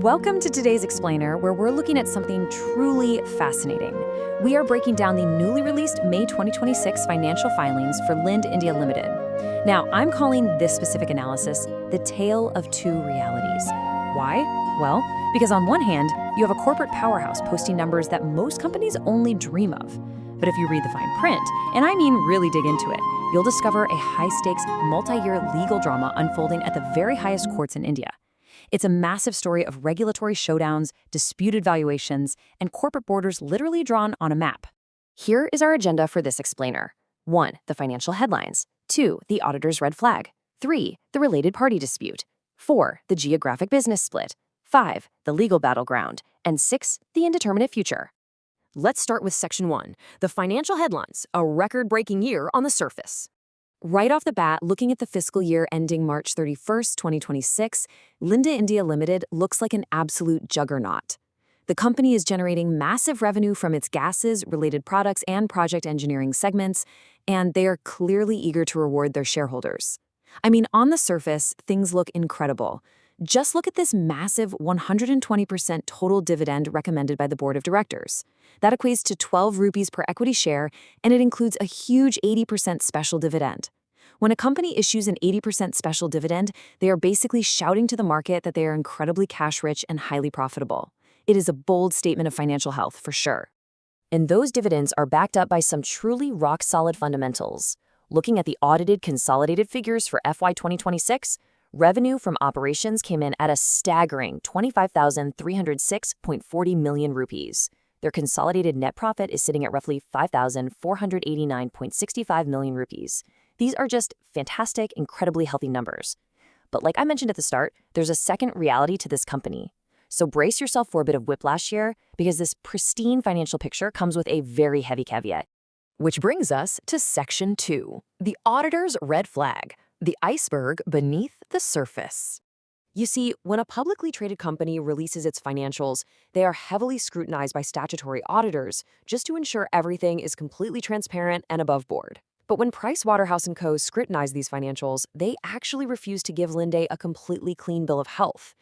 Welcome to today's Explainer, where we're looking at something truly fascinating. We are breaking down the newly released May 2026 financial filings for Linde India Limited. Now, I'm calling this specific analysis the tale of two realities. Why? Well, because on one hand, you have a corporate powerhouse posting numbers that most companies only dream of. But if you read the fine print, and I mean really dig into it, you'll discover a high-stakes, multi-year legal drama unfolding at the very highest courts in India. It's a massive story of regulatory showdowns, disputed valuations, and corporate borders literally drawn on a map. Here is our agenda for this explainer. 1. The financial headlines. 2. The auditor's red flag. 3. The related party dispute. 4. The geographic business split. 5. The legal battleground. And 6. The indeterminate future. Let's start with Section 1, the financial headlines, a record-breaking year on the surface. Right off the bat, looking at the fiscal year ending March 31st, 2026, Linde India Limited looks like an absolute juggernaut. The company is generating massive revenue from its gases, related products, and project engineering segments, and they are clearly eager to reward their shareholders. I mean, on the surface, things look incredible. Just look at this massive 120% total dividend recommended by the board of directors. That equates to 12 rupees per equity share, and it includes a huge 80% special dividend. When a company issues an 80% special dividend, they are basically shouting to the market that they are incredibly cash-rich and highly profitable. It is a bold statement of financial health, for sure. And those dividends are backed up by some truly rock-solid fundamentals. Looking at the audited consolidated figures for FY 2026, revenue from operations came in at a staggering 25,306.40 million rupees. Their consolidated net profit is sitting at roughly 5,489.65 million rupees. These are just fantastic, incredibly healthy numbers. But like I mentioned at the start, there's a second reality to this company. So brace yourself for a bit of whiplash here, because this pristine financial picture comes with a very heavy caveat. Which brings us to Section 2, the auditor's red flag. The iceberg beneath the surface. You see, when a publicly traded company releases its financials, they are heavily scrutinized by statutory auditors just to ensure everything is completely transparent and above board. But when PricewaterhouseCoopers scrutinized these financials, they actually refused to give Linde a completely clean bill of health.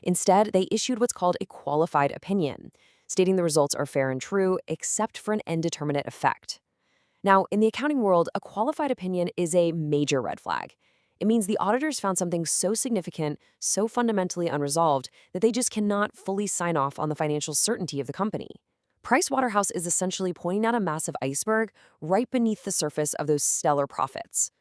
Instead, they issued what's called a qualified opinion, stating the results are fair and true, except for an indeterminate effect. Now, in the accounting world, a qualified opinion is a major red flag. It means the auditors found something so significant, so fundamentally unresolved, that they just cannot fully sign off on the financial certainty of the company. Pricewaterhouse is essentially pointing out a massive iceberg right beneath the surface of those stellar profits.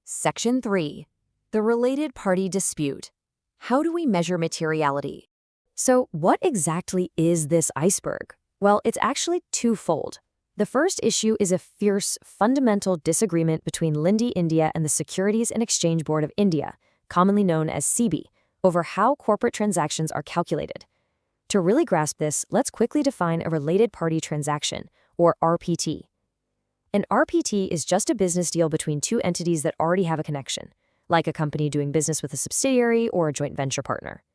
Section 3. The related party dispute. How do we measure materiality? So, what exactly is this iceberg? Well, it's actually twofold. The first issue is a fierce, fundamental disagreement between Linde India and the Securities and Exchange Board of India, commonly known as SEBI, over how corporate transactions are calculated. To really grasp this, let's quickly define a related party transaction, or RPT. An RPT is just a business deal between two entities that already have a connection, like a company doing business with a subsidiary or a joint venture partner.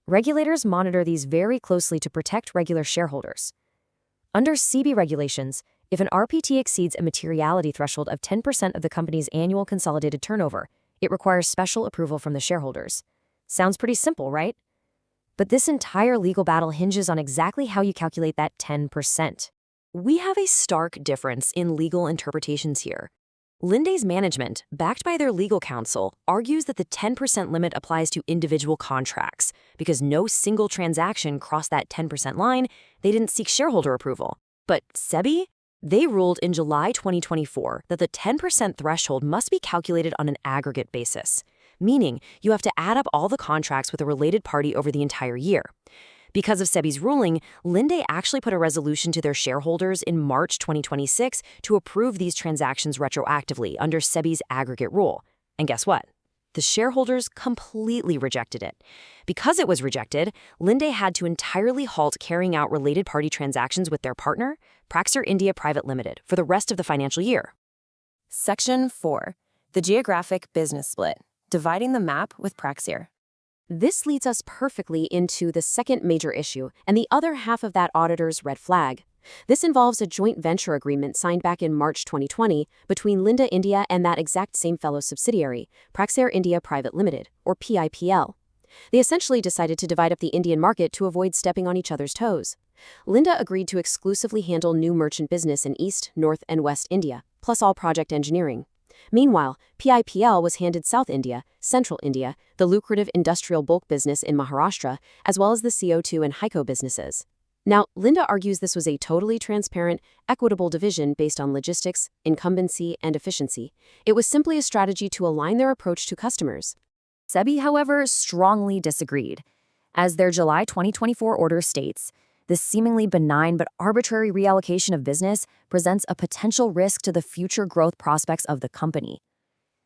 Regulators monitor these very closely to protect regular shareholders. Under SEBI regulations, if an RPT exceeds a materiality threshold of 10% of the company's annual consolidated turnover, it requires special approval from the shareholders. Sounds pretty simple, right? But this entire legal battle hinges on exactly how you calculate that 10%. We have a stark difference in legal interpretations here. Linde's management, backed by their legal counsel, argues that the 10% limit applies to individual contracts. Because no single transaction crossed that 10% line, they didn't seek shareholder approval. But SEBI? They ruled in July 2024 that the 10% threshold must be calculated on an aggregate basis, meaning you have to add up all the contracts with a related party over the entire year. Because of SEBI's ruling, Linde actually put a resolution to their shareholders in March 2026 to approve these transactions retroactively under SEBI's aggregate rule. And guess what? The shareholders completely rejected it. Because it was rejected, Linde had to entirely halt carrying out related party transactions with their partner, Praxair India Private Limited, for the rest of the financial year. Section 4. The geographic business split. Dividing the map with Praxair. This leads us perfectly into the second major issue and the other half of that auditor's red flag. This involves a joint venture agreement signed back in March 2020 between Linde India and that exact same fellow subsidiary, Praxair India Private Limited, or PIPL. They essentially decided to divide up the Indian market to avoid stepping on each other's toes. Linde agreed to exclusively handle new merchant business in East, North, and West India, plus all project engineering. Meanwhile, PIPL was handed South India, Central India, the lucrative industrial bulk business in Maharashtra, as well as the CO2 and HYCO businesses. Now, Linde argues this was a totally transparent, equitable division based on logistics, incumbency, and efficiency. It was simply a strategy to align their approach to customers. SEBI, however, strongly disagreed. As their July 2024 order states, this seemingly benign but arbitrary reallocation of business presents a potential risk to the future growth prospects of the company.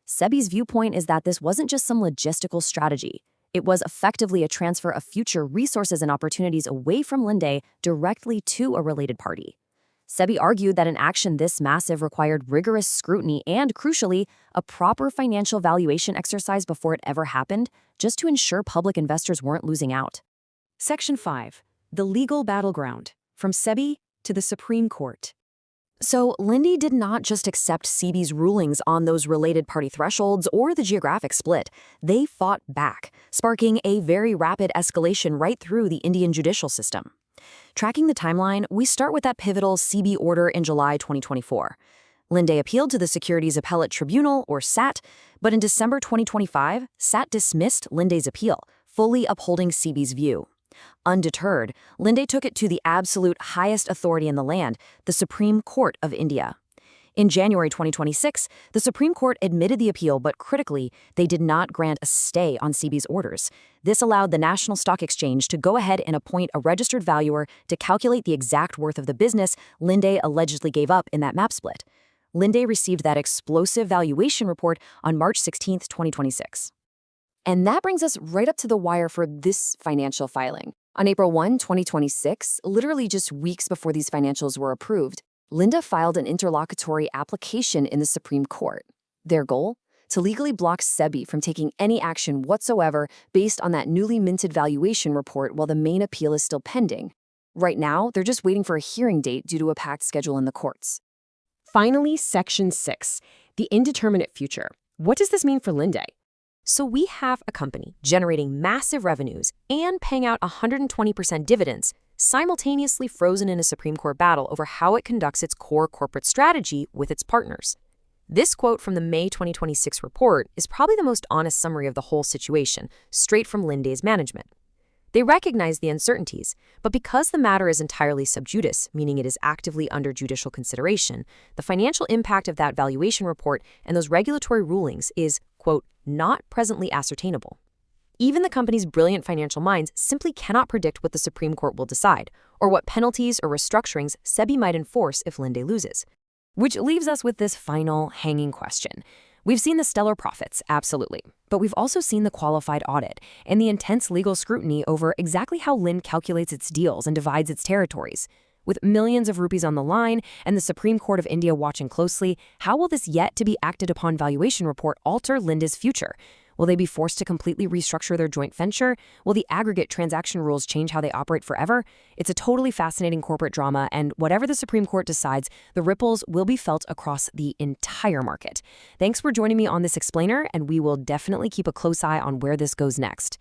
SEBI's viewpoint is that this wasn't just some logistical strategy. It was effectively a transfer of future resources and opportunities away from Linde directly to a related party. SEBI argued that an action this massive required rigorous scrutiny and, crucially, a proper financial valuation exercise before it ever happened, just to ensure public investors weren't losing out. Section 5. The legal battleground, from SEBI to the Supreme Court. So, Linde did not just accept SEBI's rulings on those related party thresholds or the geographic split. They fought back, sparking a very rapid escalation right through the Indian judicial system. Tracking the timeline, we start with that pivotal SEBI order in July 2024. Linde appealed to the Securities Appellate Tribunal, or SAT, but in December 2025, SAT dismissed Linde's appeal, fully upholding SEBI's view. Undeterred, Linde took it to the absolute highest authority in the land, the Supreme Court of India. In January 2026, the Supreme Court admitted the appeal, but critically, they did not grant a stay on SEBI's orders. This allowed the National Stock Exchange to go ahead and appoint a registered valuer to calculate the exact worth of the business Linde allegedly gave up in that map split. Linde received that explosive valuation report on March 16, 2026. And that brings us right up to the wire for this financial filing. On April 1, 2026, literally just weeks before these financials were approved, Linde filed an interlocutory application in the Supreme Court. Their goal? To legally block SEBI from taking any action whatsoever based on that newly minted valuation report while the main appeal is still pending. Right now, they're just waiting for a hearing date due to a packed schedule in the courts. Finally, Section 6, the indeterminate future. What does this mean for Linde? So we have a company generating massive revenues and paying out 120% dividends, simultaneously frozen in a Supreme Court battle over how it conducts its core corporate strategy with its partners. This quote from the May 2026 report is probably the most honest summary of the whole situation, straight from Linde's management. They recognize the uncertainties, but because the matter is entirely sub judice, meaning it is actively under judicial consideration, the financial impact of that valuation report and those regulatory rulings is, quote, not presently ascertainable. Even the company's brilliant financial minds simply cannot predict what the Supreme Court will decide, or what penalties or restructurings SEBI might enforce if Linde loses. Which leaves us with this final hanging question. We've seen the stellar profits, absolutely, but we've also seen the qualified audit and the intense legal scrutiny over exactly how Linde calculates its deals and divides its territories. With millions of rupees on the line and the Supreme Court of India watching closely, how will this yet-to-be-acted-upon valuation report alter Linde's future? Will they be forced to completely restructure their joint venture? Will the aggregate transaction rules change how they operate forever? It's a totally fascinating corporate drama, and whatever the Supreme Court decides, the ripples will be felt across the entire market. Thanks for joining me on this explainer, and we will definitely keep a close eye on where this goes next.